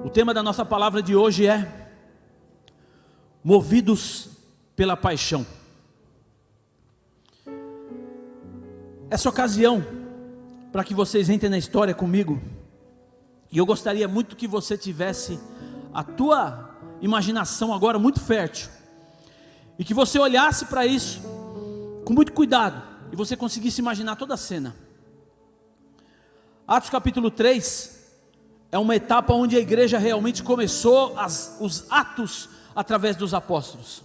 O tema da nossa palavra de hoje é movidos pela paixão. Essa ocasião, para que vocês entrem na história comigo, e eu gostaria muito que você tivesse a tua imaginação agora muito fértil, e que você olhasse para isso com muito cuidado, e você conseguisse imaginar toda a cena. Atos capítulo 3 é uma etapa onde a igreja realmente começou os atos através dos apóstolos.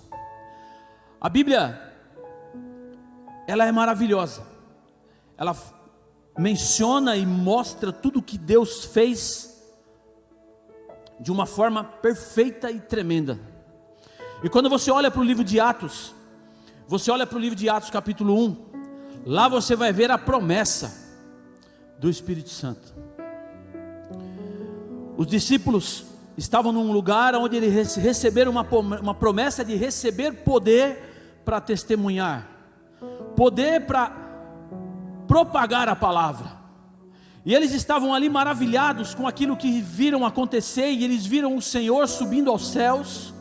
A Bíblia, ela é maravilhosa. Ela menciona e mostra tudo o que Deus fez de uma forma perfeita e tremenda. E quando você olha para o livro de Atos, você olha para o livro de Atos capítulo 1, lá você vai ver a promessa do Espírito Santo. Os discípulos estavam num lugar onde eles receberam uma promessa de receber poder para testemunhar, poder para propagar a palavra. E eles estavam ali maravilhados com aquilo que viram acontecer, e eles viram o Senhor subindo aos céus,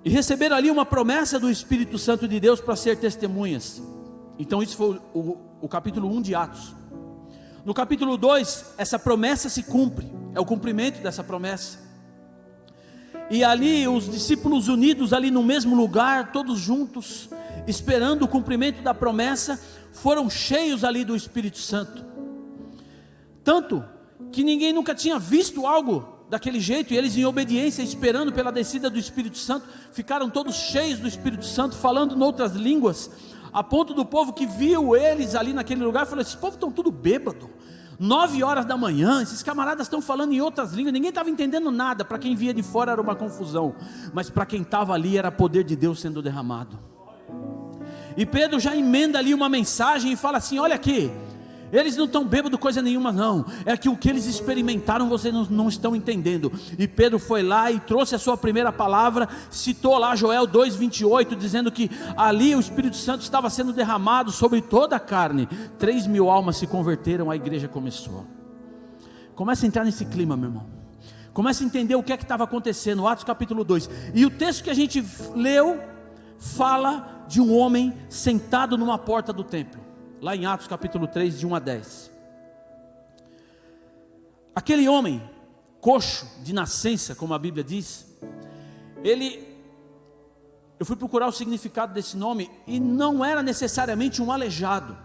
e receberam ali uma promessa do Espírito Santo de Deus para ser testemunhas. Então isso foi o capítulo 1 de Atos. No capítulo 2, essa promessa se cumpre, é o cumprimento dessa promessa. E ali os discípulos unidos ali no mesmo lugar, todos juntos, esperando o cumprimento da promessa, foram cheios ali do Espírito Santo. Tanto que ninguém nunca tinha visto algo daquele jeito, e eles em obediência, esperando pela descida do Espírito Santo, ficaram todos cheios do Espírito Santo, falando em outras línguas, a ponto do povo que viu eles ali naquele lugar, falou: esses povos estão tudo bêbado, 9 horas da manhã, esses camaradas estão falando em outras línguas, ninguém estava entendendo nada. Para quem via de fora era uma confusão, mas para quem estava ali era poder de Deus sendo derramado. E Pedro já emenda ali uma mensagem e fala assim: olha aqui, eles não estão bêbados coisa nenhuma não, é que o que eles experimentaram vocês não estão entendendo. E Pedro foi lá e trouxe a sua primeira palavra, citou lá Joel 2:28, dizendo que ali o Espírito Santo estava sendo derramado sobre toda a carne. 3.000 almas se converteram, a igreja começou. Começa a entrar nesse clima, meu irmão, começa a entender o que é que estava acontecendo. Atos capítulo 2, e o texto que a gente leu fala de um homem sentado numa porta do templo, lá em Atos capítulo 3, de 1 a 10. Aquele homem, coxo de nascença, como a Bíblia diz, eu fui procurar o significado desse nome, e não era necessariamente um aleijado.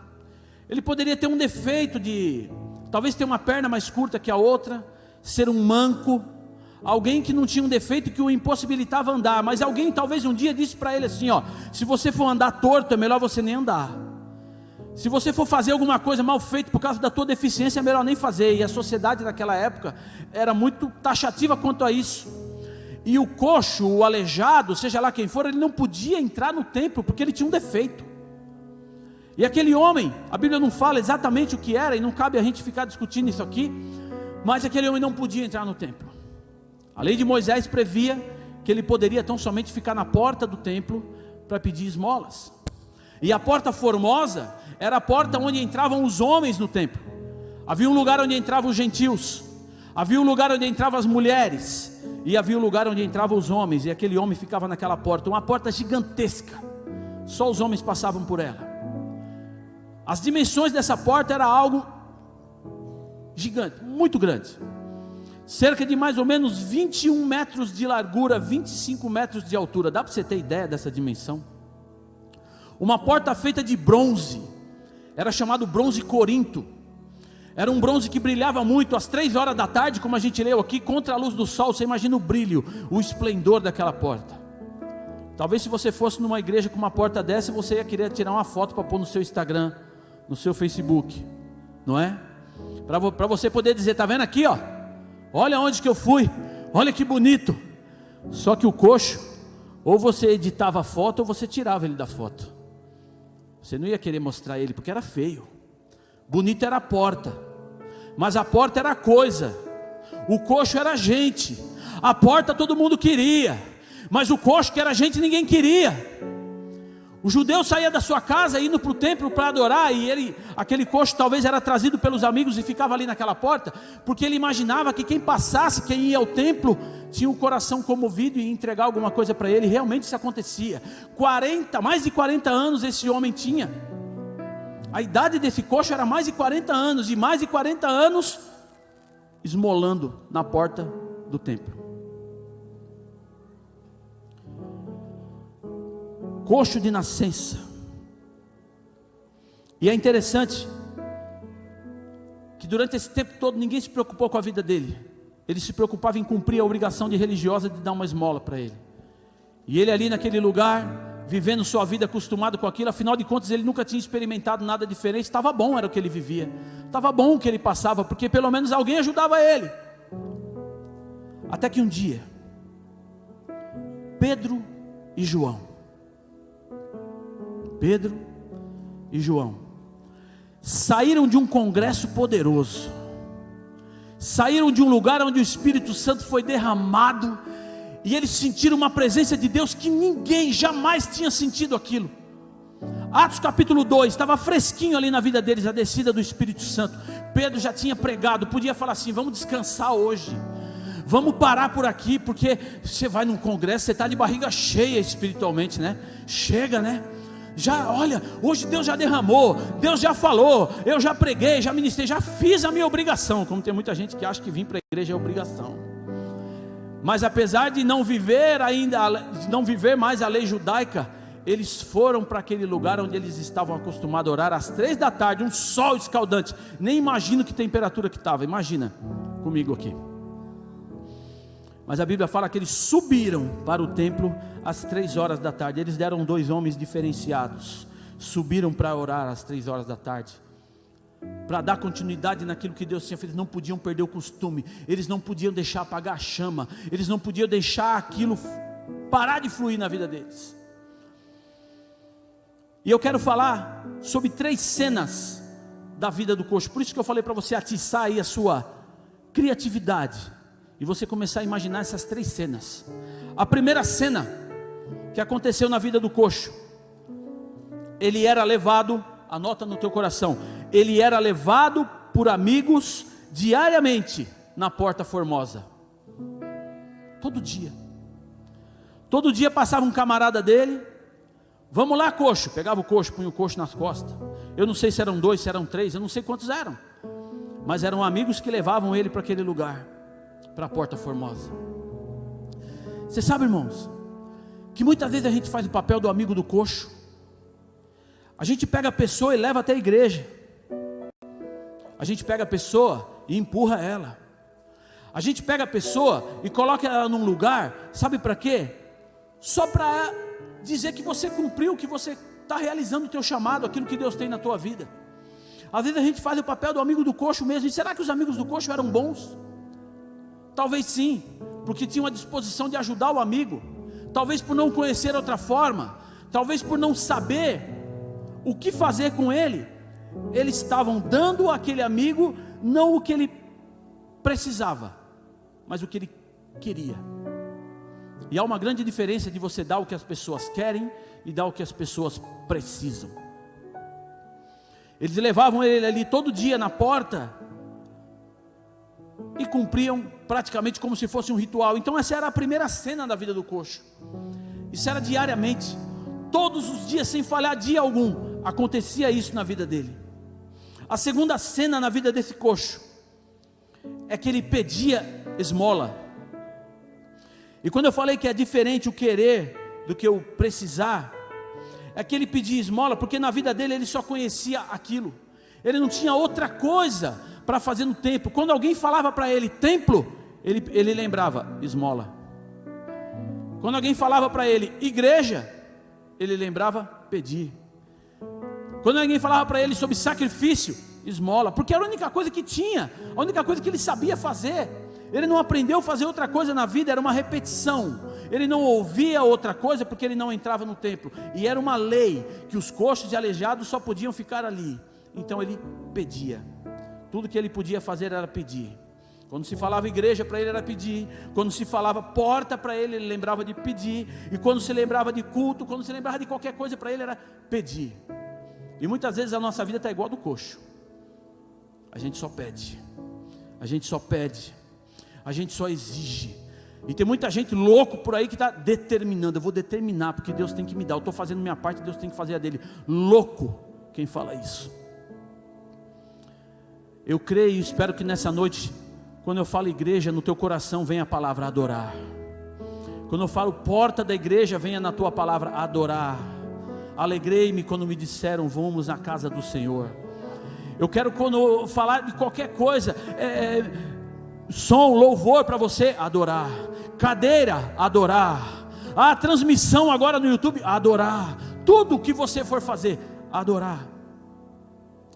Ele poderia ter um defeito de, talvez ter uma perna mais curta que a outra, ser um manco, alguém que não tinha um defeito que o impossibilitava andar, mas alguém talvez um dia disse para ele assim: ó, se você for andar torto, é melhor você nem andar. Se você for fazer alguma coisa mal feita por causa da tua deficiência, é melhor nem fazer. E a sociedade naquela época era muito taxativa quanto a isso. E o coxo, o aleijado, seja lá quem for, ele não podia entrar no templo porque ele tinha um defeito. E aquele homem, a Bíblia não fala exatamente o que era, e não cabe a gente ficar discutindo isso aqui, mas aquele homem não podia entrar no templo. A lei de Moisés previa que ele poderia tão somente ficar na porta do templo para pedir esmolas. E a porta formosa era a porta onde entravam os homens no templo. Havia um lugar onde entravam os gentios, havia um lugar onde entravam as mulheres, e havia um lugar onde entravam os homens. E aquele homem ficava naquela porta, uma porta gigantesca, só os homens passavam por ela. As dimensões dessa porta era algo gigante, muito grande, cerca de mais ou menos 21 metros de largura, 25 metros de altura. Dá para você ter ideia dessa dimensão? Uma porta feita de bronze, era chamado bronze corinto. Era um bronze que brilhava muito, às 3 horas da tarde, como a gente leu aqui, contra a luz do sol. Você imagina o brilho, o esplendor daquela porta. Talvez se você fosse numa igreja com uma porta dessa, você ia querer tirar uma foto para pôr no seu Instagram, no seu Facebook, não é? Para você poder dizer: está vendo aqui, ó, olha onde que eu fui, olha que bonito. Só que o coxo, ou você editava a foto, ou você tirava ele da foto. Você não ia querer mostrar ele, porque era feio. Bonito era a porta, mas a porta era coisa. O coxo era gente. A porta todo mundo queria, mas o coxo que era gente ninguém queria. O judeu saía da sua casa indo para o templo para adorar, e aquele coxo talvez era trazido pelos amigos e ficava ali naquela porta, porque ele imaginava que quem passasse, quem ia ao templo, tinha o coração comovido e ia entregar alguma coisa para ele. Realmente isso acontecia. Mais de 40 anos esse homem tinha. A idade desse coxo era mais de 40 anos, e mais de 40 anos esmolando na porta do templo. Coxo de nascença. E é interessante que durante esse tempo todo ninguém se preocupou com a vida dele. Ele se preocupava em cumprir a obrigação de religiosa de dar uma esmola para ele. E ele ali naquele lugar, vivendo sua vida acostumado com aquilo, afinal de contas ele nunca tinha experimentado nada diferente. Estava bom, era o que ele vivia. Estava bom o que ele passava, porque pelo menos alguém ajudava ele. Até que um dia, Pedro e João saíram de um congresso poderoso, saíram de um lugar onde o Espírito Santo foi derramado, e eles sentiram uma presença de Deus que ninguém jamais tinha sentido aquilo. Atos capítulo 2, estava fresquinho ali na vida deles, a descida do Espírito Santo. Pedro já tinha pregado, podia falar assim: vamos descansar hoje, vamos parar por aqui, porque você vai num congresso, você está de barriga cheia espiritualmente, né? Chega, né? Já, olha, hoje Deus já derramou, Deus já falou, eu já preguei, já ministrei, já fiz a minha obrigação. Como tem muita gente que acha que vir para a igreja é obrigação. Mas apesar de não viver mais a lei judaica, eles foram para aquele lugar onde eles estavam acostumados a orar às 3 da tarde, um sol escaldante. Nem imagino que temperatura que estava, imagina comigo aqui. Mas a Bíblia fala que eles subiram para o templo às 3 horas da tarde. Eles deram 2 homens diferenciados, subiram para orar às 3 horas da tarde, para dar continuidade naquilo que Deus tinha feito. Eles não podiam perder o costume, eles não podiam deixar apagar a chama, eles não podiam deixar aquilo parar de fluir na vida deles. E eu quero falar sobre 3 cenas da vida do coxo. Por isso que eu falei para você atiçar aí a sua criatividade e você começar a imaginar essas 3 cenas. A primeira cena que aconteceu na vida do coxo, ele era levado, anota no teu coração, ele era levado por amigos diariamente na Porta Formosa. Todo dia passava um camarada dele: vamos lá, coxo. Pegava o coxo, punha o coxo nas costas. Eu não sei se eram 2, se eram 3, eu não sei quantos eram, mas eram amigos que levavam ele para aquele lugar, para a Porta Formosa. Você sabe, irmãos, que muitas vezes a gente faz o papel do amigo do coxo. A gente pega a pessoa e leva até a igreja. A gente pega a pessoa e empurra ela. A gente pega a pessoa e coloca ela num lugar, sabe para quê? Só para dizer que você cumpriu, que você está realizando o teu chamado, aquilo que Deus tem na tua vida. Às vezes a gente faz o papel do amigo do coxo mesmo. E será que os amigos do coxo eram bons? Talvez sim, porque tinham a disposição de ajudar o amigo. Talvez por não conhecer outra forma, talvez por não saber o que fazer com ele, eles estavam dando àquele amigo não o que ele precisava, mas o que ele queria. E há uma grande diferença de você dar o que as pessoas querem e dar o que as pessoas precisam. Eles levavam ele ali todo dia na porta e cumpriam praticamente como se fosse um ritual. Então essa era a primeira cena da vida do coxo. Isso era diariamente, todos os dias, sem falhar dia algum, acontecia isso na vida dele. A segunda cena na vida desse coxo é que ele pedia esmola. E quando eu falei que é diferente o querer do que o precisar, é que ele pedia esmola porque na vida dele ele só conhecia aquilo. Ele não tinha outra coisa para fazer no templo. Quando alguém falava para ele templo, ele lembrava esmola. Quando alguém falava para ele igreja, ele lembrava pedir. Quando alguém falava para ele sobre sacrifício, esmola, porque era a única coisa que tinha, a única coisa que ele sabia fazer. Ele não aprendeu a fazer outra coisa na vida, era uma repetição. Ele não ouvia outra coisa porque ele não entrava no templo. E era uma lei que os coxos e aleijados só podiam ficar ali. Então ele pedia. Tudo que ele podia fazer era pedir. Quando se falava igreja, para ele era pedir. Quando se falava porta, para ele, ele lembrava de pedir. E quando se lembrava de culto, quando se lembrava de qualquer coisa, para ele era pedir. E muitas vezes a nossa vida está igual a do coxo. A gente só pede, a gente só pede, a gente só exige. E tem muita gente louco por aí que está determinando. Eu vou determinar porque Deus tem que me dar. Eu estou fazendo minha parte, Deus tem que fazer a dele. Louco quem fala isso. Eu creio e espero que nessa noite, quando eu falo igreja, no teu coração venha a palavra adorar. Quando eu falo porta da igreja, venha na tua palavra adorar. Alegrei-me quando me disseram vamos na casa do Senhor. Eu quero, quando eu falar de qualquer coisa, som, louvor para você, adorar. Cadeira, adorar. A transmissão agora no YouTube, adorar. Tudo que você for fazer, adorar.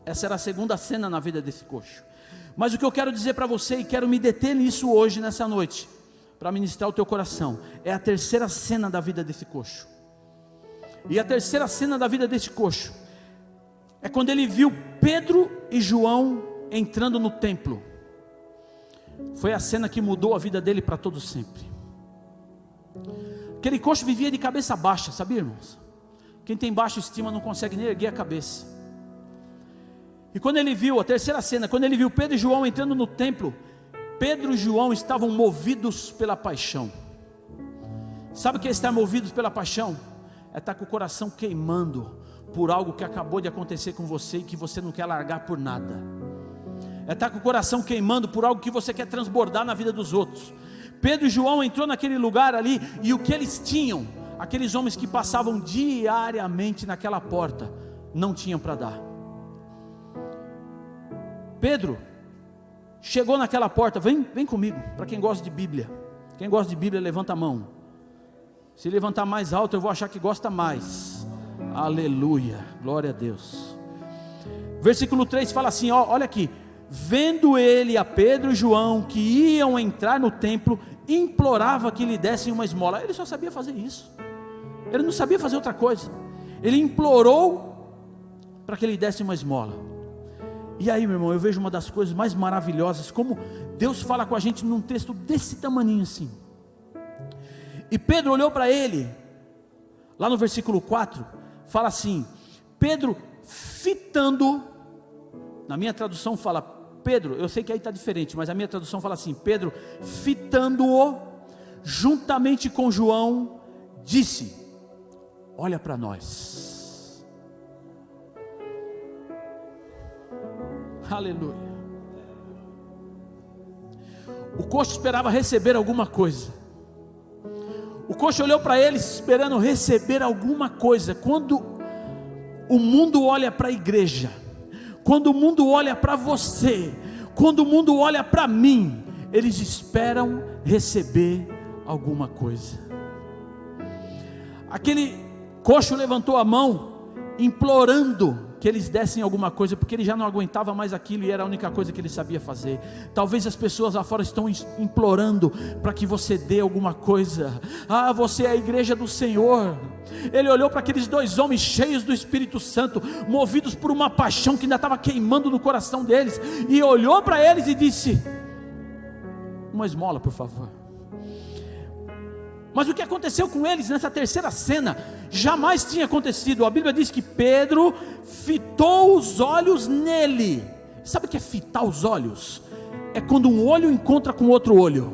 Essa era a segunda cena na vida desse coxo. Mas o que eu quero dizer para você, e quero me deter nisso hoje, nessa noite, para ministrar o teu coração, é a terceira cena da vida desse coxo. E a terceira cena da vida desse coxo é quando ele viu Pedro e João entrando no templo. Foi a cena que mudou a vida dele para todo sempre. Aquele coxo vivia de cabeça baixa, sabia, irmãos? Quem tem baixa estima não consegue nem erguer a cabeça. E quando ele viu, a terceira cena, quando ele viu Pedro e João entrando no templo, Pedro e João estavam movidos pela paixão. Sabe o que é estar movidos pela paixão? É estar com o coração queimando por algo que acabou de acontecer com você e que você não quer largar por nada. É estar com o coração queimando por algo que você quer transbordar na vida dos outros. Pedro e João entrou naquele lugar ali, e o que eles tinham, aqueles homens que passavam diariamente naquela porta, não tinham para dar. Pedro chegou naquela porta, vem comigo, para quem gosta de Bíblia. Quem gosta de Bíblia, levanta a mão. Se levantar mais alto, eu vou achar que gosta mais. Aleluia, glória a Deus. Versículo 3 fala assim, olha aqui. Vendo ele a Pedro e João que iam entrar no templo, implorava que lhe dessem uma esmola. Ele só sabia fazer isso. Ele não sabia fazer outra coisa. Ele implorou para que lhe dessem uma esmola. E aí, meu irmão, eu vejo uma das coisas mais maravilhosas, como Deus fala com a gente num texto desse tamaninho assim. E Pedro olhou para ele, lá no versículo 4, fala assim, Pedro fitando, na minha tradução fala, Pedro, eu sei que aí está diferente, mas a minha tradução fala assim, Pedro fitando-o, juntamente com João, disse, olha para nós. Aleluia. O coxo esperava receber alguma coisa. O coxo olhou para eles esperando receber alguma coisa. Quando o mundo olha para a igreja, quando o mundo olha para você, quando o mundo olha para mim, eles esperam receber alguma coisa. Aquele coxo levantou a mão, implorando que eles dessem alguma coisa, porque ele já não aguentava mais aquilo e era a única coisa que ele sabia fazer. Talvez as pessoas lá fora estão implorando para que você dê alguma coisa. Ah, você é a igreja do Senhor. Ele olhou para aqueles dois homens cheios do Espírito Santo, movidos por uma paixão que ainda estava queimando no coração deles, e olhou para eles e disse, uma esmola por favor. Mas o que aconteceu com eles nessa terceira cena jamais tinha acontecido. A Bíblia diz que Pedro fitou os olhos nele. Sabe o que é fitar os olhos? É quando um olho encontra com outro olho.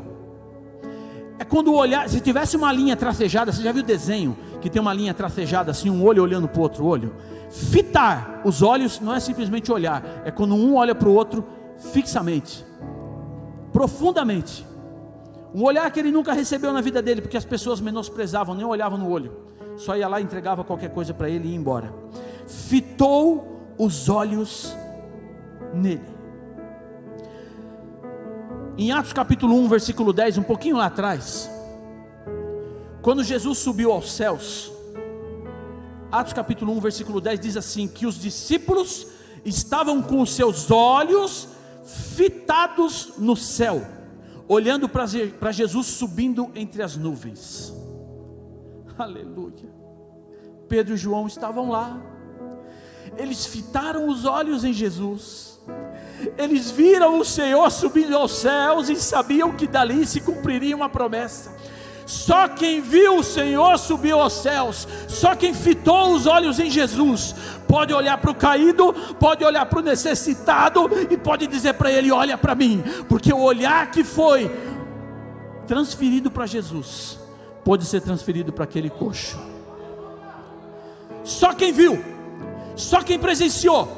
É quando o olhar, se tivesse uma linha tracejada, você já viu o desenho que tem uma linha tracejada assim, um olho olhando para o outro olho? Fitar os olhos não é simplesmente olhar, é quando um olha para o outro fixamente, profundamente. Um olhar que ele nunca recebeu na vida dele, porque as pessoas menosprezavam, nem olhavam no olho, só ia lá, entregava qualquer coisa para ele e ia embora. Fitou os olhos nele. Em Atos capítulo 1, versículo 10, um pouquinho lá atrás, quando Jesus subiu aos céus, Atos capítulo 1, versículo 10 diz assim, que os discípulos estavam com os seus olhos fitados no céu, olhando para Jesus subindo entre as nuvens. Aleluia. Pedro e João estavam lá, eles fitaram os olhos em Jesus, Eles viram o Senhor subindo aos céus e sabiam que dali se cumpriria uma promessa. Só quem viu o Senhor subir aos céus, só quem fitou os olhos em Jesus, pode olhar para o caído, pode olhar para o necessitado e pode dizer para ele: olha para mim, porque o olhar que foi transferido para Jesus, pode ser transferido para aquele coxo. Só quem viu, só quem presenciou,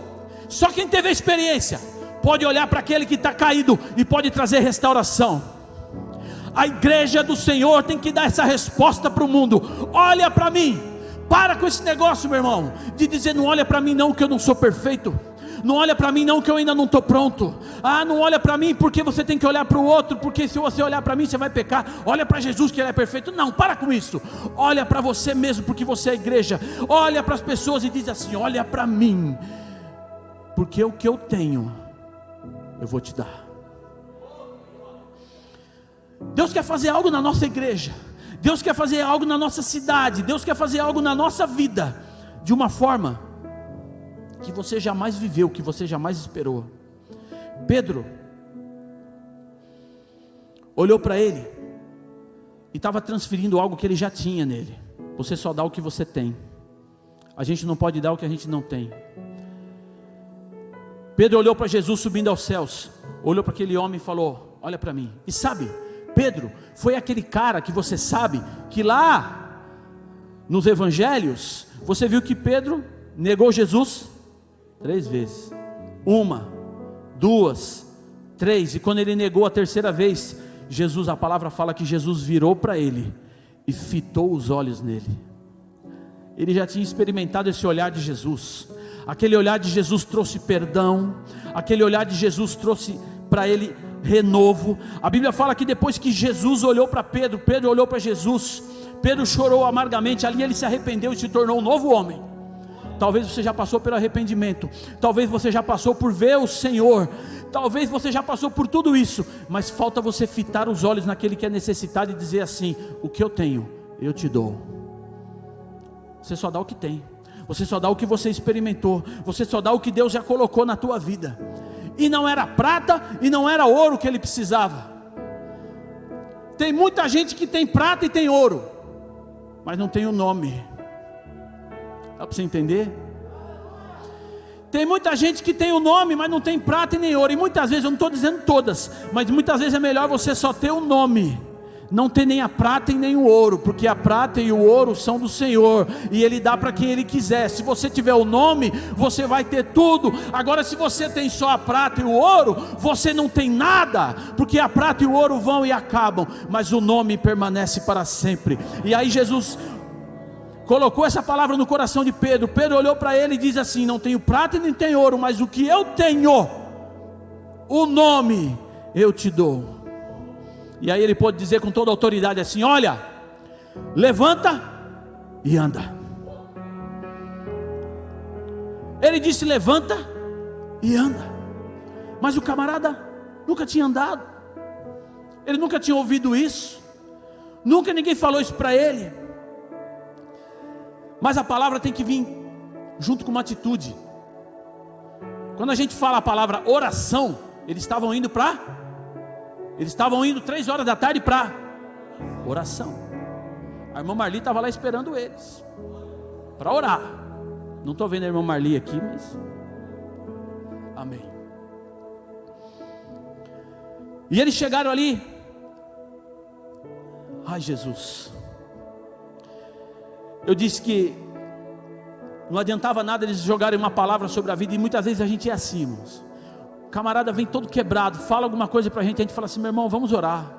só quem teve a experiência, pode olhar para aquele que está caído e pode trazer restauração. A igreja do Senhor tem que dar essa resposta para o mundo: olha para mim. Para com esse negócio, meu irmão, de dizer: não olha para mim não, que eu não sou perfeito. Não olha para mim não, que eu ainda não estou pronto. Não olha para mim porque você tem que olhar para o outro, porque se você olhar para mim você vai pecar. Olha para Jesus que Ele é perfeito. Não, para com isso. Olha para você mesmo, porque você é a igreja. Olha para as pessoas e diz assim: olha para mim, porque o que eu tenho eu vou te dar. Deus quer fazer algo na nossa igreja, Deus quer fazer algo na nossa cidade, Deus quer fazer algo na nossa vida, de uma forma que você jamais viveu, que você jamais esperou. Pedro olhou para ele e estava transferindo algo que ele já tinha nele. Você só dá o que você tem. A gente não pode dar o que a gente não tem. Pedro olhou para Jesus subindo aos céus, olhou para aquele homem e falou: olha para mim. E sabe, Pedro foi aquele cara que você sabe que lá nos evangelhos você viu que Pedro negou Jesus 3 vezes. 1, 2, 3. E quando ele negou a terceira vez, Jesus, a palavra fala que Jesus virou para ele e fitou os olhos nele. Ele já tinha experimentado esse olhar de Jesus. Aquele olhar de Jesus trouxe perdão. Aquele olhar de Jesus trouxe para ele renovo. A Bíblia fala que depois que Jesus olhou para Pedro, Pedro olhou para Jesus, Pedro chorou amargamente. Ali ele se arrependeu e se tornou um novo homem. Talvez você já passou pelo arrependimento, talvez você já passou por ver o Senhor, talvez você já passou por tudo isso, mas falta você fitar os olhos naquele que é necessitado e dizer assim: o que eu tenho, eu te dou. Você só dá o que tem, você só dá o que você experimentou, você só dá o que Deus já colocou na tua vida. E não era prata e não era ouro que ele precisava. Tem muita gente que tem prata e tem ouro, mas não tem o nome. Dá para você entender? Tem muita gente que tem o nome, mas não tem prata e nem ouro. E muitas vezes, eu não estou dizendo todas, mas muitas vezes é melhor você só ter o nome, não ter nem a prata e nem o ouro, porque a prata e o ouro são do Senhor, e Ele dá para quem Ele quiser. Se você tiver o nome, você vai ter tudo. Agora, se você tem só a prata e o ouro, você não tem nada, porque a prata e o ouro vão e acabam, mas o nome permanece para sempre. E aí Jesus colocou essa palavra no coração de Pedro. Pedro olhou para ele e diz assim: não tenho prata e nem tenho ouro, mas o que eu tenho, o nome eu te dou. E aí ele pôde dizer com toda a autoridade assim: olha, levanta e anda. Ele disse: levanta e anda. Mas o camarada nunca tinha andado, ele nunca tinha ouvido isso, nunca ninguém falou isso para ele. Mas a palavra tem que vir junto com uma atitude. Quando a gente fala a palavra oração, eles estavam indo 3 horas da tarde para oração. A irmã Marli estava lá esperando eles para orar. Não estou vendo a irmã Marli aqui, mas amém. E eles chegaram ali. Ai, Jesus. Eu disse que não adiantava nada eles jogarem uma palavra sobre a vida. E muitas vezes a gente é assim, irmãos. O camarada vem todo quebrado, fala alguma coisa para a gente fala assim: meu irmão, vamos orar.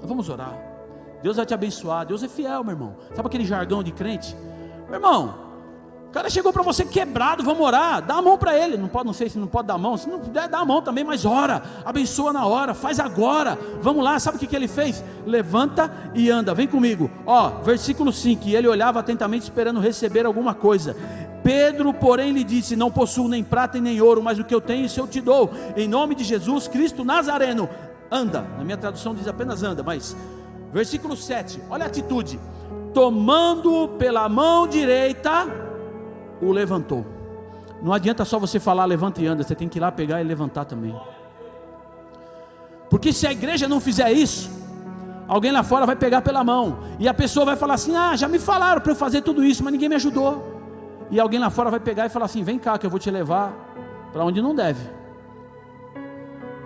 Vamos orar. Deus vai te abençoar. Deus é fiel, meu irmão. Sabe aquele jargão de crente? Meu irmão, o cara chegou para você quebrado, vamos orar. Dá a mão para ele. Não pode, não sei se não pode dar a mão. Se não puder, dá a mão também, mas ora. Abençoa na hora, faz agora. Vamos lá, sabe o que ele fez? Levanta e anda, vem comigo. Versículo 5: e ele olhava atentamente esperando receber alguma coisa. Pedro, porém, lhe disse: não possuo nem prata e nem ouro, mas o que eu tenho, isso eu te dou. Em nome de Jesus Cristo Nazareno, anda. Na minha tradução diz apenas anda, mas versículo 7, olha a atitude. Tomando pela mão direita, o levantou. Não adianta só você falar, levanta e anda, você tem que ir lá pegar e levantar também. Porque se a igreja não fizer isso, alguém lá fora vai pegar pela mão, e a pessoa vai falar assim: ah, já me falaram para eu fazer tudo isso, mas ninguém me ajudou. E alguém lá fora vai pegar e falar assim: vem cá que eu vou te levar para onde não deve.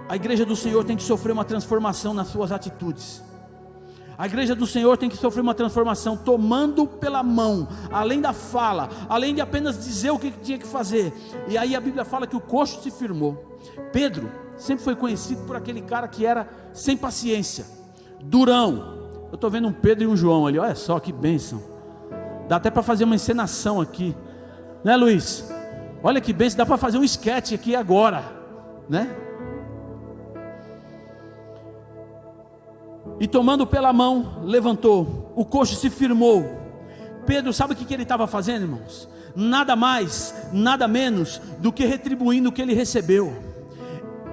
A igreja do Senhor tem que sofrer uma transformação nas suas atitudes. A igreja do Senhor tem que sofrer uma transformação, tomando pela mão, além da fala, além de apenas dizer o que tinha que fazer. E aí a Bíblia fala que o coxo se firmou. Pedro sempre foi conhecido por aquele cara que era sem paciência, durão. Eu estou vendo um Pedro e um João ali, olha só que bênção. Dá até para fazer uma encenação aqui, né, Luiz? Olha que bênção, dá para fazer um esquete aqui agora, né? E tomando pela mão, levantou, o coxo se firmou. Pedro, sabe o que ele estava fazendo, irmãos? Nada mais, nada menos do que retribuindo o que ele recebeu.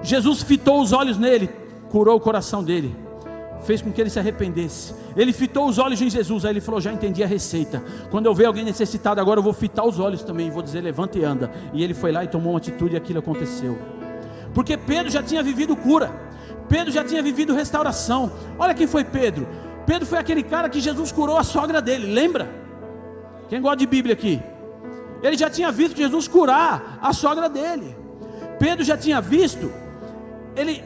Jesus fitou os olhos nele, curou o coração dele, fez com que ele se arrependesse. Ele fitou os olhos em Jesus, aí ele falou: já entendi a receita. Quando eu ver alguém necessitado agora, eu vou fitar os olhos também, vou dizer: levanta e anda. E ele foi lá e tomou uma atitude, e aquilo aconteceu. Porque Pedro já tinha vivido cura, Pedro já tinha vivido restauração. Olha quem foi Pedro. Pedro foi aquele cara que Jesus curou a sogra dele, lembra? Quem gosta de Bíblia aqui? Ele já tinha visto Jesus curar a sogra dele. Pedro já tinha visto ele,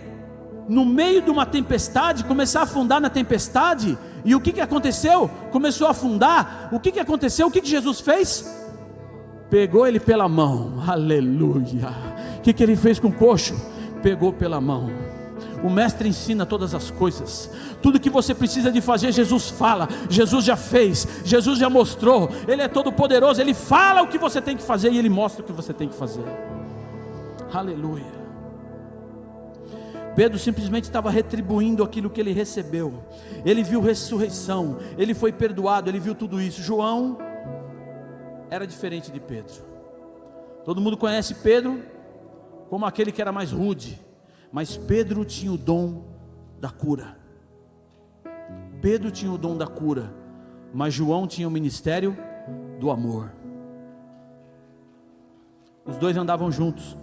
no meio de uma tempestade, começar a afundar na tempestade. E o que aconteceu? Começou a afundar. O que aconteceu? O que Jesus fez? Pegou ele pela mão. Aleluia. O que ele fez com o coxo? Pegou pela mão. O mestre ensina todas as coisas. Tudo que você precisa de fazer, Jesus fala. Jesus já fez, Jesus já mostrou. Ele é todo poderoso, Ele fala o que você tem que fazer e Ele mostra o que você tem que fazer. Aleluia. Pedro simplesmente estava retribuindo aquilo que ele recebeu. Ele viu ressurreição, ele foi perdoado, ele viu tudo isso. João era diferente de Pedro. Todo mundo conhece Pedro como aquele que era mais rude, mas Pedro tinha o dom da cura. Pedro tinha o dom da cura, mas João tinha o ministério do amor. Os dois andavam juntos.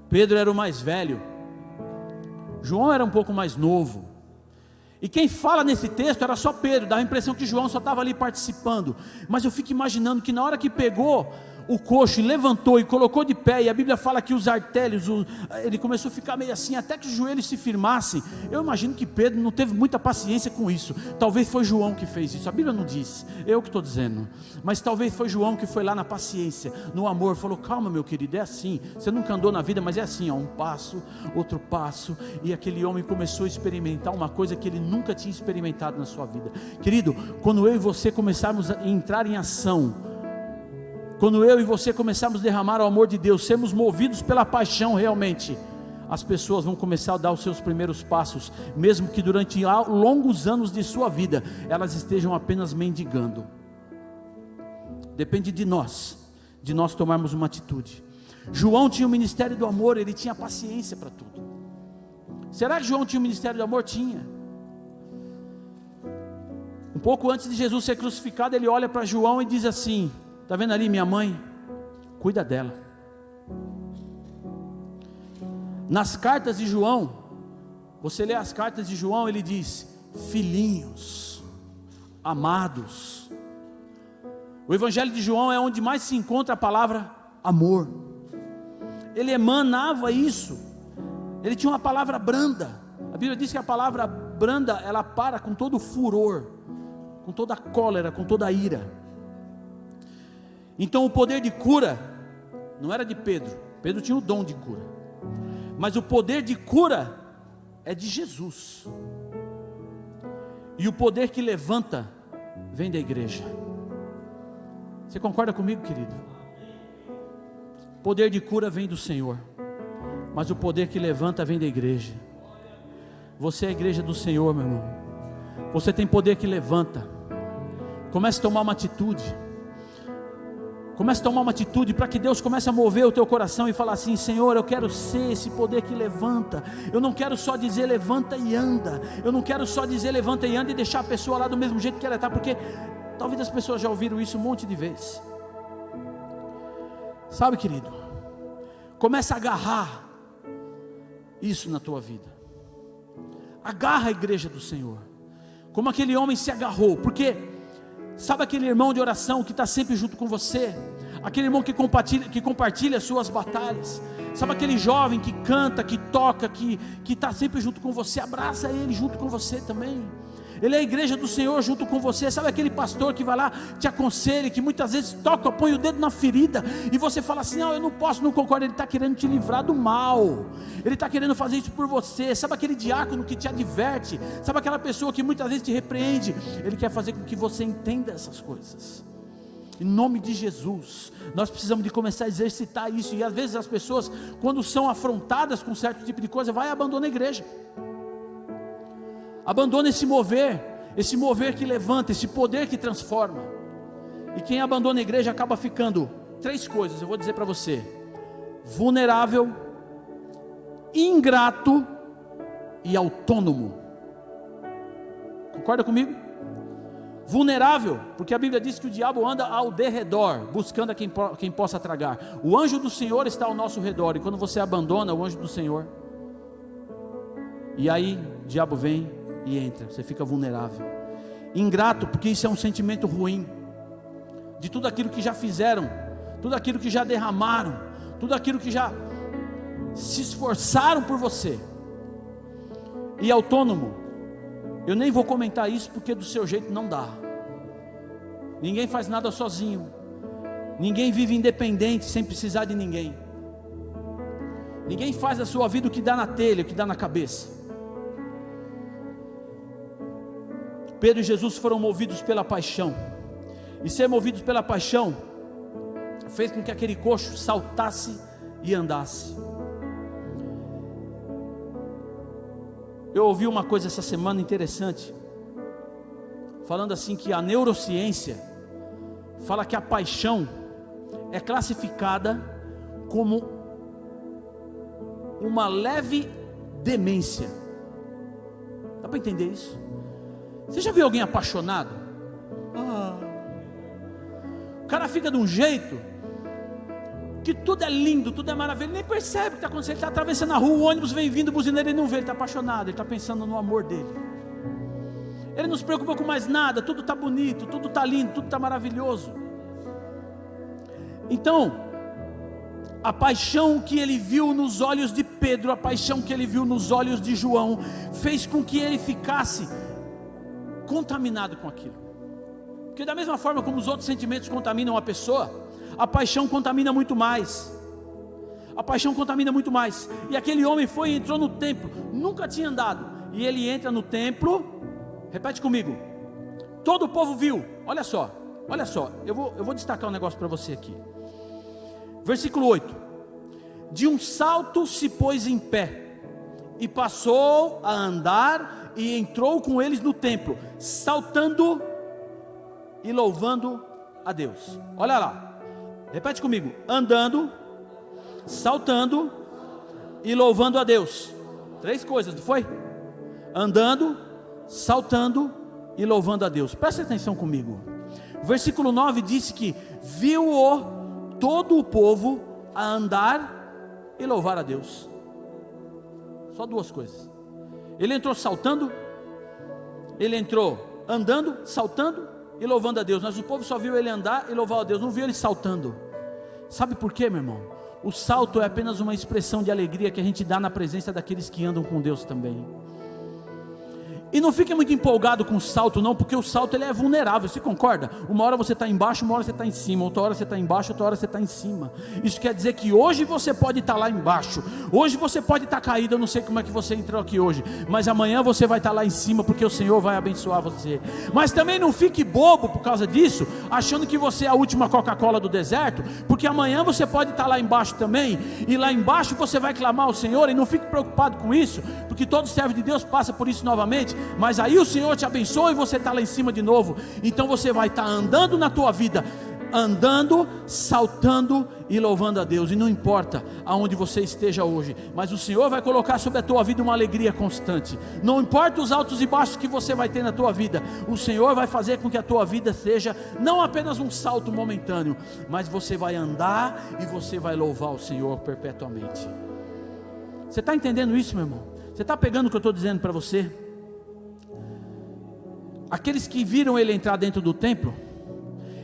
Pedro era o mais velho, João era um pouco mais novo. E quem fala nesse texto era só Pedro. Dá a impressão que João só estava ali participando. Mas eu fico imaginando que na hora que pegou o coxo e levantou e colocou de pé, e a Bíblia fala que os artérios, ele começou a ficar meio assim, até que os joelhos se firmassem. Eu imagino que Pedro não teve muita paciência com isso. Talvez foi João que fez isso, a Bíblia não diz, eu que estou dizendo. Mas talvez foi João que foi lá na paciência, no amor, falou: calma meu querido, é assim, você nunca andou na vida, mas é assim, ó, um passo, outro passo. E aquele homem começou a experimentar uma coisa que ele nunca tinha experimentado na sua vida. Querido, quando eu e você começarmos a entrar em ação, quando eu e você começarmos a derramar o amor de Deus, sermos movidos pela paixão realmente, as pessoas vão começar a dar os seus primeiros passos, mesmo que durante longos anos de sua vida, elas estejam apenas mendigando. Depende de nós tomarmos uma atitude. João tinha o ministério do amor, ele tinha paciência para tudo. Será que João tinha o ministério do amor? Tinha. Um pouco antes de Jesus ser crucificado, ele olha para João e diz assim: está vendo ali minha mãe? Cuida dela. Nas cartas de João, você lê as cartas de João, ele diz: filhinhos, amados. O evangelho de João é onde mais se encontra a palavra amor. Ele emanava isso. Ele tinha uma palavra branda. A Bíblia diz que a palavra branda, ela para com todo o furor, com toda a cólera, com toda a ira. Então o poder de cura não era de Pedro. Pedro tinha o dom de cura, mas o poder de cura é de Jesus. E o poder que levanta vem da igreja. Você concorda comigo, querido? O poder de cura vem do Senhor, mas o poder que levanta vem da igreja. Você é a igreja do Senhor, meu irmão. Você tem poder que levanta. Comece a tomar uma atitude. Comece a tomar uma atitude para que Deus comece a mover o teu coração e falar assim: Senhor, eu quero ser esse poder que levanta. Eu não quero só dizer levanta e anda. Eu não quero só dizer levanta e anda e deixar a pessoa lá do mesmo jeito que ela está, porque talvez as pessoas já ouviram isso um monte de vezes. Sabe, querido, Começa a agarrar isso na tua vida. Agarra a igreja do Senhor, como aquele homem se agarrou, porque sabe aquele irmão de oração que está sempre junto com você, aquele irmão que compartilha as suas batalhas, sabe aquele jovem que canta, que toca, que está sempre junto com você, abraça ele junto com você também. Ele é a igreja do Senhor junto com você. Sabe aquele pastor que vai lá, te aconselha, que muitas vezes toca, põe o dedo na ferida, e você fala assim, não, eu não posso, não concordo. Ele está querendo te livrar do mal, ele está querendo fazer isso por você. Sabe aquele diácono que te adverte, sabe aquela pessoa que muitas vezes te repreende, ele quer fazer com que você entenda essas coisas. Em nome de Jesus, nós precisamos de começar a exercitar isso. E às vezes as pessoas, quando são afrontadas com certo tipo de coisa, vai e abandona a igreja. Abandona esse mover que levanta, esse poder que transforma. E quem abandona a igreja acaba ficando 3 coisas, eu vou dizer para você: vulnerável, ingrato e autônomo. Concorda comigo? Vulnerável, porque a Bíblia diz que o diabo anda ao derredor, buscando a quem possa tragar. O anjo do Senhor está ao nosso redor, e quando você abandona o anjo do Senhor, e aí o diabo vem e entra, você fica vulnerável. Ingrato, porque isso é um sentimento ruim, de tudo aquilo que já fizeram, tudo aquilo que já derramaram, tudo aquilo que já se esforçaram por você. E autônomo, eu nem vou comentar isso, porque do seu jeito não dá. Ninguém faz nada sozinho, ninguém vive independente sem precisar de ninguém. Ninguém faz a sua vida o que dá na telha, o que dá na cabeça. Pedro e Jesus foram movidos pela paixão, e ser movidos pela paixão fez com que aquele coxo saltasse e andasse. Eu ouvi uma coisa essa semana interessante, falando assim que a neurociência fala que a paixão é classificada como uma leve demência. Dá para entender isso? Você já viu alguém apaixonado? O cara fica de um jeito que tudo é lindo, tudo é maravilhoso, ele nem percebe o que está acontecendo. Ele está atravessando a rua, o ônibus vem vindo, buzinando, ele não vê, ele está apaixonado, ele está pensando no amor dele. Ele não se preocupa com mais nada, tudo está bonito, tudo está lindo, tudo está maravilhoso. Então, a paixão que ele viu nos olhos de Pedro, a paixão que ele viu nos olhos de João, fez com que ele ficasse contaminado com aquilo. Porque da mesma forma como os outros sentimentos contaminam a pessoa, a paixão contamina muito mais. A paixão contamina muito mais. E aquele homem foi e entrou no templo, nunca tinha andado, e ele entra no templo, repete comigo, todo o povo viu. Olha só, eu vou destacar um negócio para você aqui. Versículo 8: de um salto se pôs em pé, e passou a andar, e entrou com eles no templo, saltando e louvando a Deus. Olha lá, repete comigo: andando, saltando e louvando a Deus. 3 coisas, não foi? Andando, saltando e louvando a Deus. Presta atenção comigo. O versículo 9 disse que viu-o todo o povo a andar e louvar a Deus. Só 2 coisas. Ele entrou saltando, ele entrou andando, saltando e louvando a Deus. Mas o povo só viu ele andar e louvar a Deus, não viu ele saltando. Sabe por quê, meu irmão? O salto é apenas uma expressão de alegria que a gente dá na presença daqueles que andam com Deus também. E não fique muito empolgado com o salto não, porque o salto ele é vulnerável, você concorda? Uma hora você está embaixo, uma hora você está em cima, outra hora você está embaixo, outra hora você está em cima. Isso quer dizer que hoje você pode estar lá embaixo, hoje você pode estar caído, eu não sei como é que você entrou aqui hoje, mas amanhã você vai estar lá em cima, porque o Senhor vai abençoar você. Mas também não fique bobo por causa disso, achando que você é a última Coca-Cola do deserto, porque amanhã você pode estar lá embaixo também, e lá embaixo você vai clamar ao Senhor, e não fique preocupado com isso, porque todo servo de Deus passa por isso novamente. Mas aí o Senhor te abençoa e você está lá em cima de novo. Então você vai estar andando na tua vida andando, saltando e louvando a Deus. E não importa aonde você esteja hoje, mas o Senhor vai colocar sobre a tua vida uma alegria constante. Não importa os altos e baixos que você vai ter na tua vida, o Senhor vai fazer com que a tua vida seja não apenas um salto momentâneo, mas você vai andar e você vai louvar o Senhor perpetuamente. Você está entendendo isso, meu irmão? Você está pegando o que eu estou dizendo para você? Aqueles que viram ele entrar dentro do templo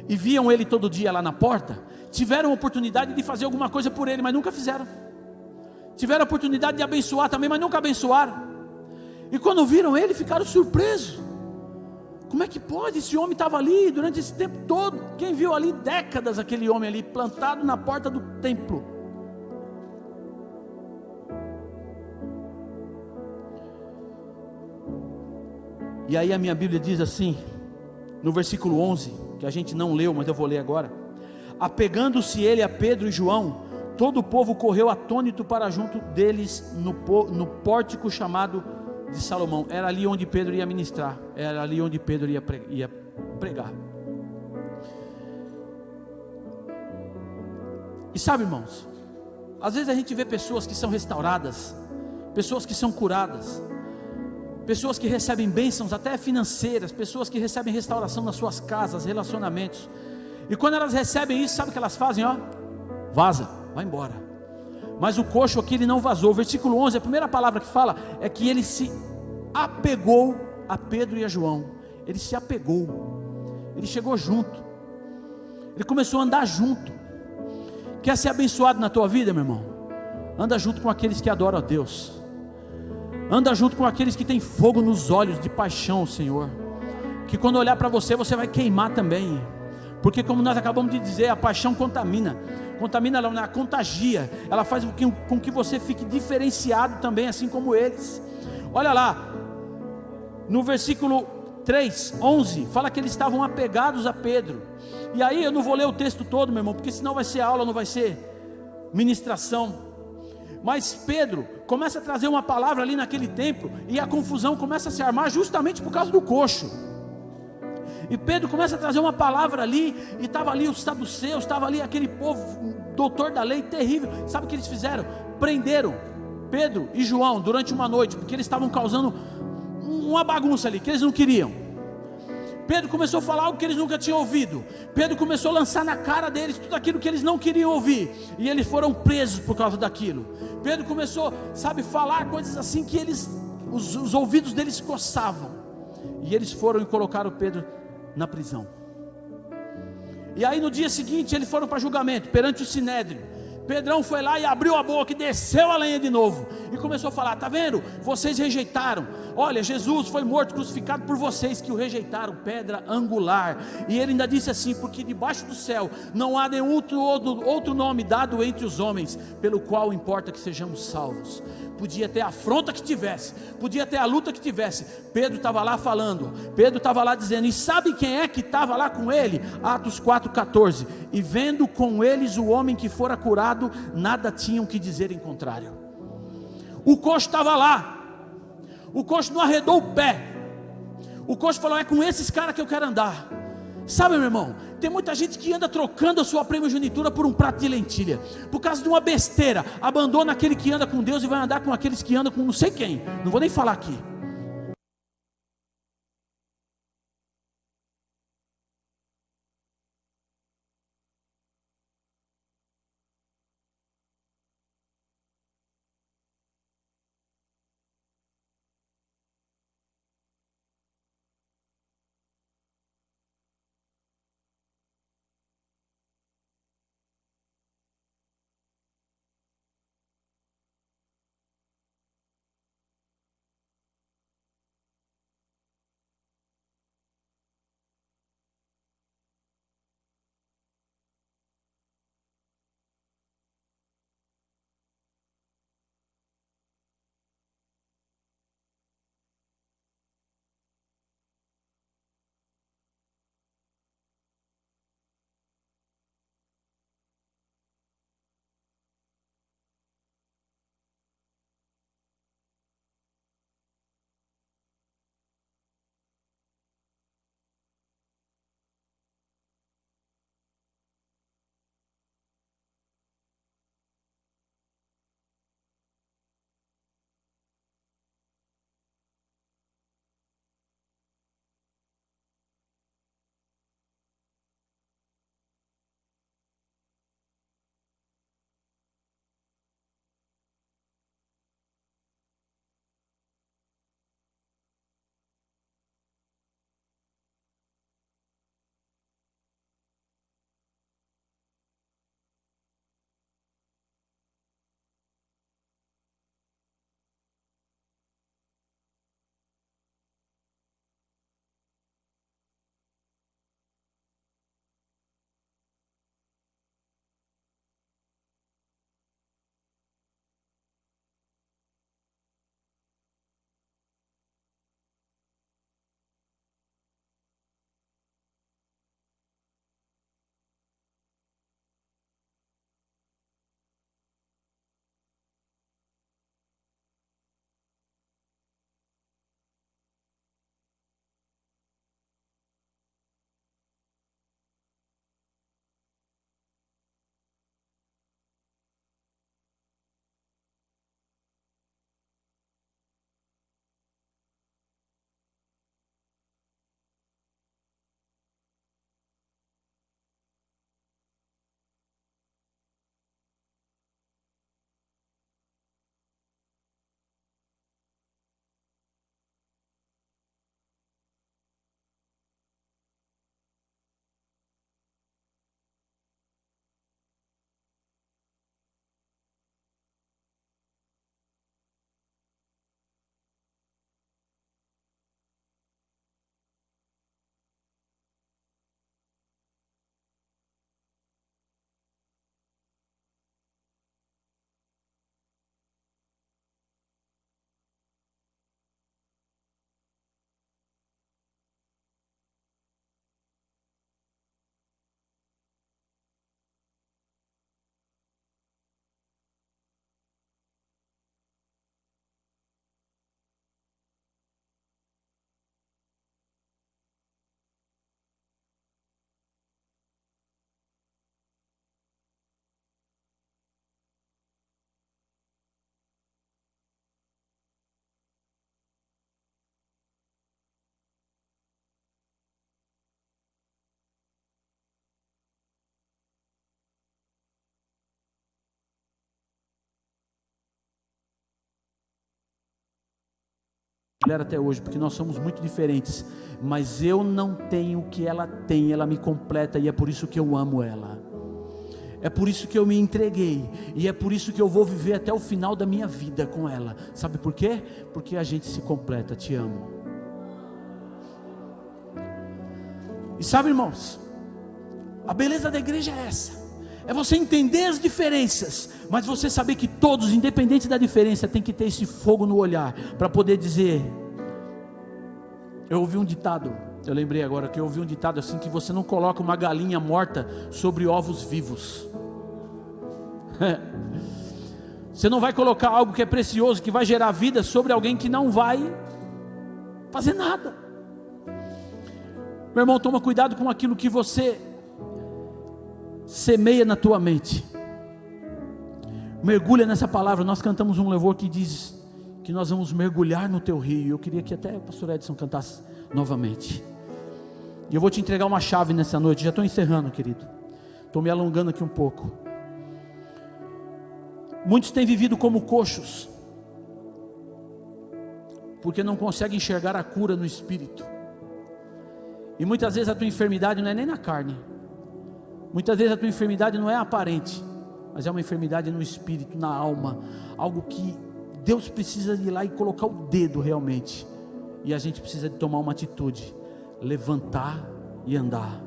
e viam ele todo dia lá na porta, tiveram a oportunidade de fazer alguma coisa por ele, mas nunca fizeram. Tiveram a oportunidade de abençoar também, mas nunca abençoaram. E quando viram ele, ficaram surpresos. Como é que pode? Esse homem estava ali durante esse tempo todo. Quem viu ali décadas aquele homem ali plantado na porta do templo? E aí a minha Bíblia diz assim, no versículo 11, que a gente não leu, mas eu vou ler agora. Apegando-se ele a Pedro e João, todo o povo correu atônito para junto deles no pórtico chamado de Salomão. Era ali onde Pedro ia ministrar, era ali onde Pedro ia pregar. E sabe, irmãos, às vezes a gente vê pessoas que são restauradas, pessoas que são curadas, pessoas que recebem bênçãos até financeiras, pessoas que recebem restauração nas suas casas, relacionamentos, e quando elas recebem isso, sabe o que elas fazem? Vaza, vai embora. Mas o coxo aqui, ele não vazou. Versículo 11, a primeira palavra que fala é que ele se apegou a Pedro e a João. Ele se apegou, ele chegou junto, ele começou a andar junto. Quer ser abençoado na tua vida, meu irmão? Anda junto com aqueles que adoram a Deus. Anda junto com aqueles que têm fogo nos olhos de paixão ao Senhor, que quando olhar para você, você vai queimar também, porque como nós acabamos de dizer, a paixão contamina, ela contagia, ela faz com que você fique diferenciado também, assim como eles. Olha lá, no versículo 3, 11, fala que eles estavam apegados a Pedro, e aí eu não vou ler o texto todo, meu irmão, porque senão vai ser aula, não vai ser ministração. Mas Pedro começa a trazer uma palavra ali naquele templo, e a confusão começa a se armar justamente por causa do coxo. E Pedro começa a trazer uma palavra ali, e estava ali os saduceus, estava ali aquele povo, doutor da lei, terrível. Sabe o que eles fizeram? Prenderam Pedro e João durante uma noite, porque eles estavam causando uma bagunça ali, que eles não queriam. Pedro começou a falar algo que eles nunca tinham ouvido. Pedro começou a lançar na cara deles tudo aquilo que eles não queriam ouvir, e eles foram presos por causa daquilo. Pedro começou, falar coisas assim que os ouvidos deles se coçavam, e eles foram e colocaram Pedro na prisão. E aí no dia seguinte eles foram para julgamento perante o Sinédrio. Pedrão foi lá e abriu a boca e desceu a lenha de novo, e começou a falar: tá vendo? Vocês rejeitaram, olha, Jesus foi morto, crucificado por vocês que o rejeitaram, pedra angular. E ele ainda disse assim: porque debaixo do céu não há nenhum outro nome dado entre os homens, pelo qual importa que sejamos salvos. Podia ter a afronta que tivesse, podia ter a luta que tivesse, Pedro estava lá falando, Pedro estava lá dizendo. E sabe quem é que estava lá com ele? Atos 4,14. E vendo com eles o homem que fora curado, nada tinham que dizer em contrário. O coxo estava lá, o coxo não arredou o pé, o coxo falou: é com esses caras que eu quero andar. Sabe, meu irmão, tem muita gente que anda trocando a sua primogenitura por um prato de lentilha, por causa de uma besteira. Abandona aquele que anda com Deus e vai andar com aqueles que andam com não sei quem, não vou nem falar aqui. mulher até hoje, porque nós somos muito diferentes, mas eu não tenho o que ela tem, ela me completa, e é por isso que eu amo ela, é por isso que eu me entreguei, e é por isso que eu vou viver até o final da minha vida com ela. Sabe por quê? Porque a gente se completa. Te amo. E sabe, irmãos, a beleza da igreja é essa, é você entender as diferenças, mas você saber que todos, independente da diferença, tem que ter esse fogo no olhar, para poder dizer. Eu ouvi um ditado, eu lembrei agora que eu ouvi um ditado assim, que você não coloca uma galinha morta sobre ovos vivos. Você não vai colocar algo que é precioso, que vai gerar vida, sobre alguém que não vai fazer nada. Meu irmão, toma cuidado com aquilo que você semeia na tua mente. Mergulha nessa palavra. Nós cantamos um louvor que diz que nós vamos mergulhar no teu rio. Eu queria que até o pastor Edson cantasse novamente. E eu vou te entregar uma chave nessa noite. Já estou encerrando, querido. Estou me alongando aqui um pouco. Muitos têm vivido como coxos, porque não conseguem enxergar a cura no espírito. E muitas vezes a tua enfermidade não é nem na carne. Muitas vezes a tua enfermidade não é aparente, mas é uma enfermidade no espírito, na alma. Algo que Deus precisa ir lá e colocar o dedo realmente. E a gente precisa de tomar uma atitude, levantar e andar.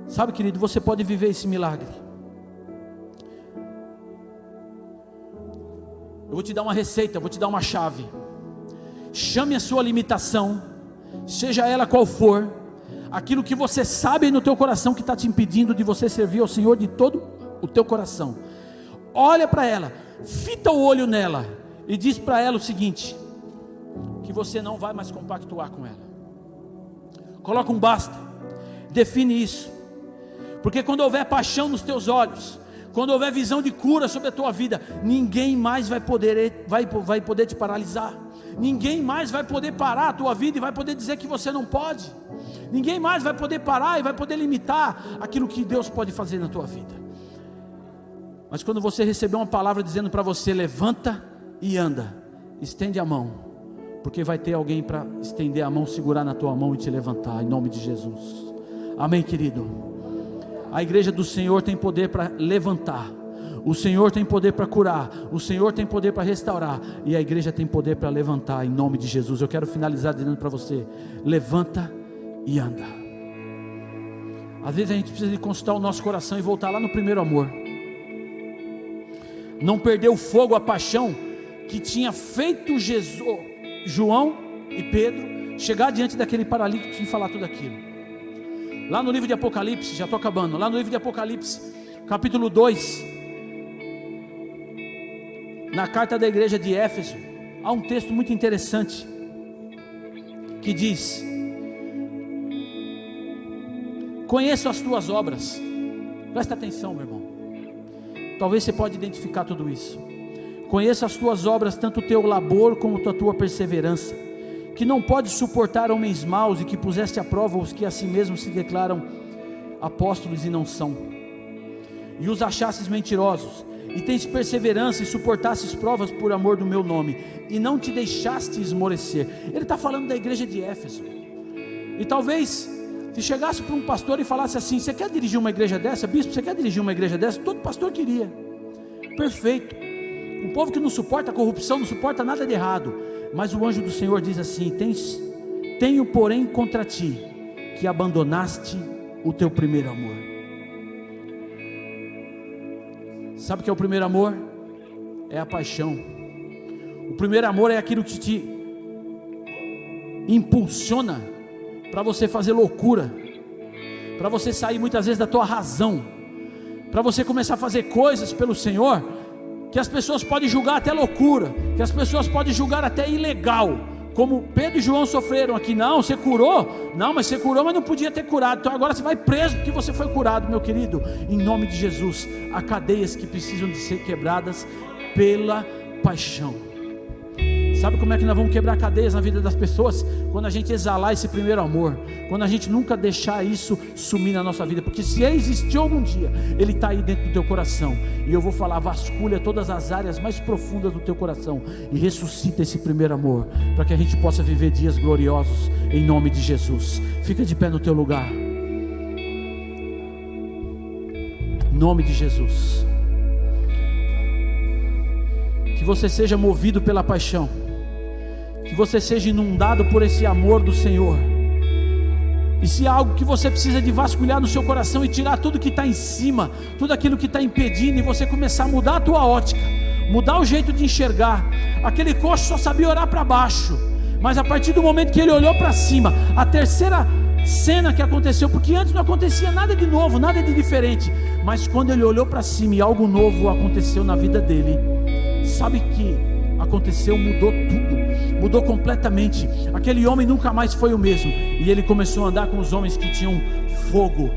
Sabe, querido, você pode viver esse milagre. Eu vou te dar uma receita, eu vou te dar uma chave. Chame a sua limitação, seja ela qual for, aquilo que você sabe no teu coração que está te impedindo de você servir ao Senhor de todo o teu coração. Olha para ela, fita o olho nela e diz para ela o seguinte: que você não vai mais compactuar com ela. Coloca um basta, define isso. Porque quando houver paixão nos teus olhos, quando houver visão de cura sobre a tua vida, ninguém mais vai poder te paralisar. Ninguém mais vai poder parar a tua vida e vai poder dizer que você não pode. Ninguém mais vai poder parar e vai poder limitar aquilo que Deus pode fazer na tua vida. Mas quando você receber uma palavra dizendo para você: levanta e anda, estende a mão, porque vai ter alguém para estender a mão, segurar na tua mão e te levantar, em nome de Jesus. Amém, querido? A igreja do Senhor tem poder para levantar, o Senhor tem poder para curar, o Senhor tem poder para restaurar, e a igreja tem poder para levantar, em nome de Jesus. Eu quero finalizar dizendo para você: levanta e anda. Às vezes a gente precisa de consultar o nosso coração e voltar lá no primeiro amor, não perder o fogo, a paixão que tinha feito João e Pedro chegar diante daquele paralítico e falar tudo aquilo. Lá no livro de Apocalipse, já estou acabando, lá no livro de Apocalipse, capítulo 2, na carta da igreja de Éfeso, há um texto muito interessante, que diz: conheço as tuas obras. Presta atenção, meu irmão, talvez você pode identificar tudo isso. Conheço as tuas obras, tanto o teu labor como a tua perseverança, que não podes suportar homens maus, e que puseste à prova os que a si mesmos se declaram apóstolos e não são, e os achastes mentirosos, e tens perseverança e suportastes provas por amor do meu nome, e não te deixaste esmorecer. Ele está falando da igreja de Éfeso. E talvez, se chegasse para um pastor e falasse assim: você quer dirigir uma igreja dessa, bispo? Você quer dirigir uma igreja dessa? Todo pastor queria. Perfeito. Um povo que não suporta a corrupção, não suporta nada de errado. Mas o anjo do Senhor diz assim: tenho porém contra ti, que abandonaste o teu primeiro amor. Sabe o que é o primeiro amor? É a paixão. O primeiro amor é aquilo que te impulsiona para você fazer loucura, para você sair muitas vezes da tua razão, para você começar a fazer coisas pelo Senhor que as pessoas podem julgar até loucura, que as pessoas podem julgar até ilegal, como Pedro e João sofreram aqui. Não, você curou? Não, mas você curou, mas não podia ter curado, então agora você vai preso porque você foi curado. Meu querido, em nome de Jesus, há cadeias que precisam de ser quebradas pela paixão. Sabe como é que nós vamos quebrar cadeias na vida das pessoas? Quando a gente exalar esse primeiro amor, quando a gente nunca deixar isso sumir na nossa vida, porque se existir algum dia, ele está aí dentro do teu coração, e eu vou falar, vasculha todas as áreas mais profundas do teu coração, e ressuscita esse primeiro amor, para que a gente possa viver dias gloriosos, em nome de Jesus. Fica de pé no teu lugar, em nome de Jesus. Que você seja movido pela paixão, que você seja inundado por esse amor do Senhor. E se há algo que você precisa de vasculhar no seu coração e tirar tudo que está em cima, tudo aquilo que está impedindo, e você começar a mudar a tua ótica, mudar o jeito de enxergar. Aquele coxo só sabia olhar para baixo, mas a partir do momento que ele olhou para cima, a terceira cena que aconteceu, porque antes não acontecia nada de novo, nada de diferente, mas quando ele olhou para cima e algo novo aconteceu na vida dele, sabe que aconteceu? Mudou tudo, mudou completamente. Aquele homem nunca mais foi o mesmo, e ele começou a andar com os homens que tinham fogo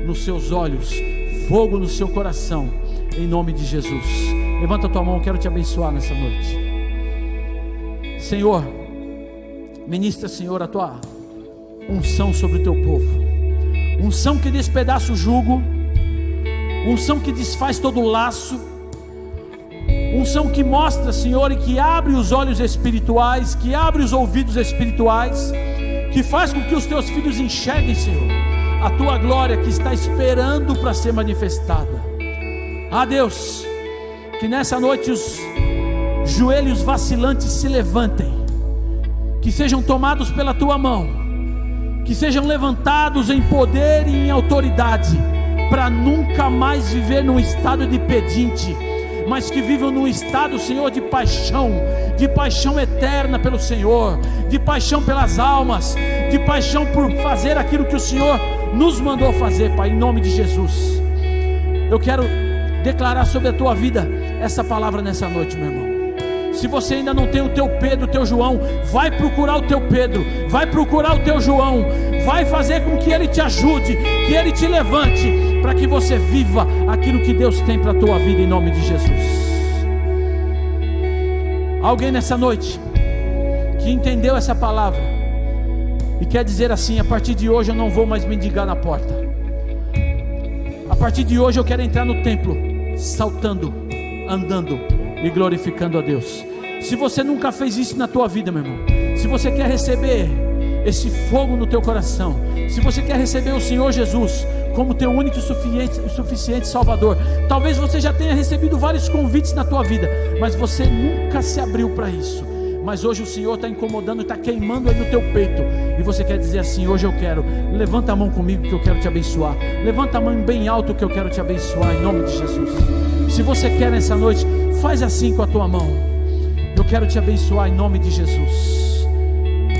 nos seus olhos, fogo no seu coração, em nome de Jesus. Levanta a tua mão, eu quero te abençoar nessa noite. Senhor, ministra, Senhor, a tua unção sobre o teu povo, unção que despedaça o jugo, unção que desfaz todo o laço, unção que mostra, Senhor, e que abre os olhos espirituais, que abre os ouvidos espirituais, que faz com que os teus filhos enxerguem, Senhor, a tua glória que está esperando para ser manifestada. Ah, Deus, que nessa noite os joelhos vacilantes se levantem, que sejam tomados pela tua mão, que sejam levantados em poder e em autoridade, para nunca mais viver num estado de pedinte, mas que vivam num estado, Senhor, de paixão eterna pelo Senhor, de paixão pelas almas, de paixão por fazer aquilo que o Senhor nos mandou fazer, Pai, em nome de Jesus. Eu quero declarar sobre a tua vida essa palavra nessa noite, meu irmão. Se você ainda não tem o teu Pedro, o teu João, vai procurar o teu Pedro, vai procurar o teu João, vai fazer com que ele te ajude, que ele te levante, para que você viva aquilo que Deus tem para a tua vida, em nome de Jesus. Alguém nessa noite que entendeu essa palavra e quer dizer assim: a partir de hoje eu não vou mais mendigar na porta, a partir de hoje eu quero entrar no templo saltando, andando e glorificando a Deus. Se você nunca fez isso na tua vida, meu irmão, se você quer receber esse fogo no teu coração, se você quer receber o Senhor Jesus como teu único e suficiente Salvador, talvez você já tenha recebido vários convites na tua vida, mas você nunca se abriu para isso. Mas hoje o Senhor está incomodando, está queimando aí no teu peito, e você quer dizer assim: hoje eu quero. Levanta a mão comigo que eu quero te abençoar. Levanta a mão bem alto que eu quero te abençoar, em nome de Jesus. Se você quer nessa noite, faz assim com a tua mão. Eu quero te abençoar em nome de Jesus.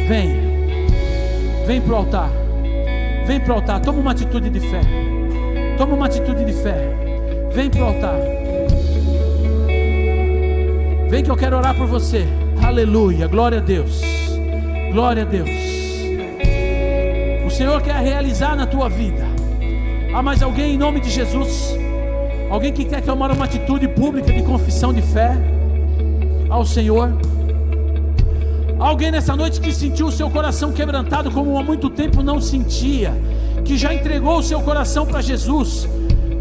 Vem para o altar. Vem para o altar, toma uma atitude de fé. Toma uma atitude de fé. Vem para o altar. Vem que eu quero orar por você. Aleluia, glória a Deus. Glória a Deus. O Senhor quer realizar na tua vida. Há mais alguém em nome de Jesus? Alguém que quer tomar uma atitude pública de confissão de fé ao Senhor? Alguém nessa noite que sentiu o seu coração quebrantado como há muito tempo não sentia, que já entregou o seu coração para Jesus,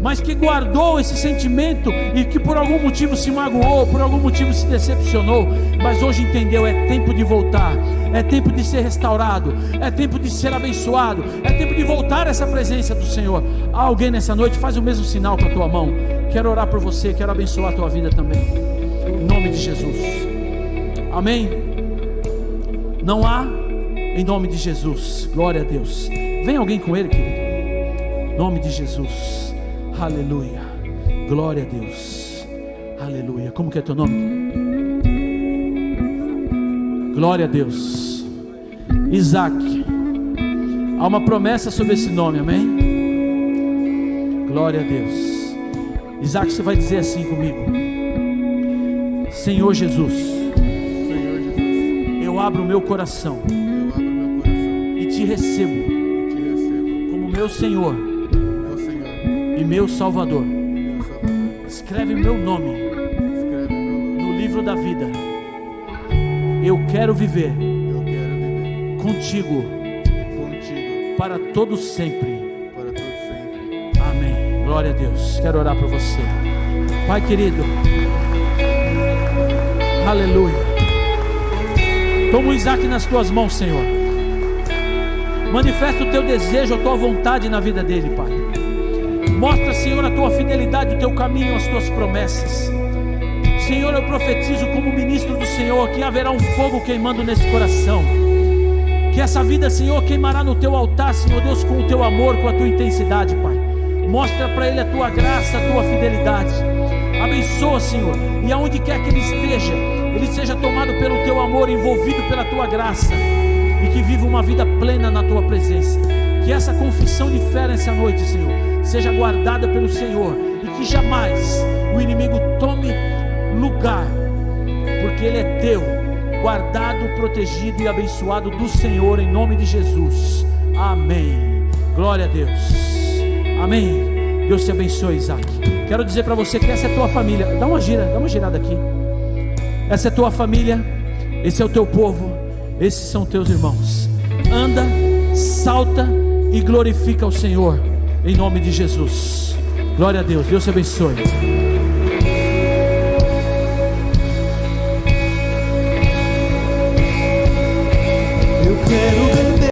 mas que guardou esse sentimento e que por algum motivo se magoou, por algum motivo se decepcionou, mas hoje entendeu: é tempo de voltar, é tempo de ser restaurado, é tempo de ser abençoado, é tempo de voltar a essa presença do Senhor. Há alguém nessa noite? Faz o mesmo sinal com a tua mão. Quero orar por você, quero abençoar a tua vida também, em nome de Jesus. Amém? Não há? Em nome de Jesus, glória a Deus. Vem alguém com ele, querido, em nome de Jesus. Aleluia, glória a Deus, aleluia. Como que é teu nome? Glória a Deus. Isaac, há uma promessa sobre esse nome, amém? Glória a Deus. Isaac, você vai dizer assim comigo: Senhor Jesus, eu abro o meu coração e te recebo como meu Senhor e meu Salvador. Escreve meu nome no livro da vida. Eu quero viver eu quero viver contigo contigo para todo sempre. para todo sempre. Amém. Glória a Deus. Quero orar por você. Pai querido, aleluia. Toma o Isaac nas tuas mãos, Senhor. Manifesta o teu desejo, a tua vontade na vida dele, Pai. Mostra, Senhor, a tua fidelidade, o teu caminho, as tuas promessas. Senhor, eu profetizo como ministro do Senhor que haverá um fogo queimando nesse coração. Que essa vida, Senhor, queimará no teu altar, Senhor Deus, com o teu amor, com a tua intensidade, Pai. Mostra para ele a tua graça, a tua fidelidade. Abençoa, Senhor, e aonde quer que ele esteja, ele seja tomado pelo teu amor, envolvido pela tua graça, e que viva uma vida plena na tua presença. Que essa confissão de fé nessa noite, Senhor, seja guardada pelo Senhor, e que jamais o inimigo tome lugar, porque ele é teu, guardado, protegido e abençoado do Senhor, em nome de Jesus. Amém. Glória a Deus. Amém. Deus te abençoe, Isaac. Quero dizer para você que essa é a tua família. Dá uma girada aqui. Essa é a tua família, esse é o teu povo, esses são teus irmãos. Anda, salta e glorifica o Senhor, em nome de Jesus. Glória a Deus. Deus te abençoe. Eu quero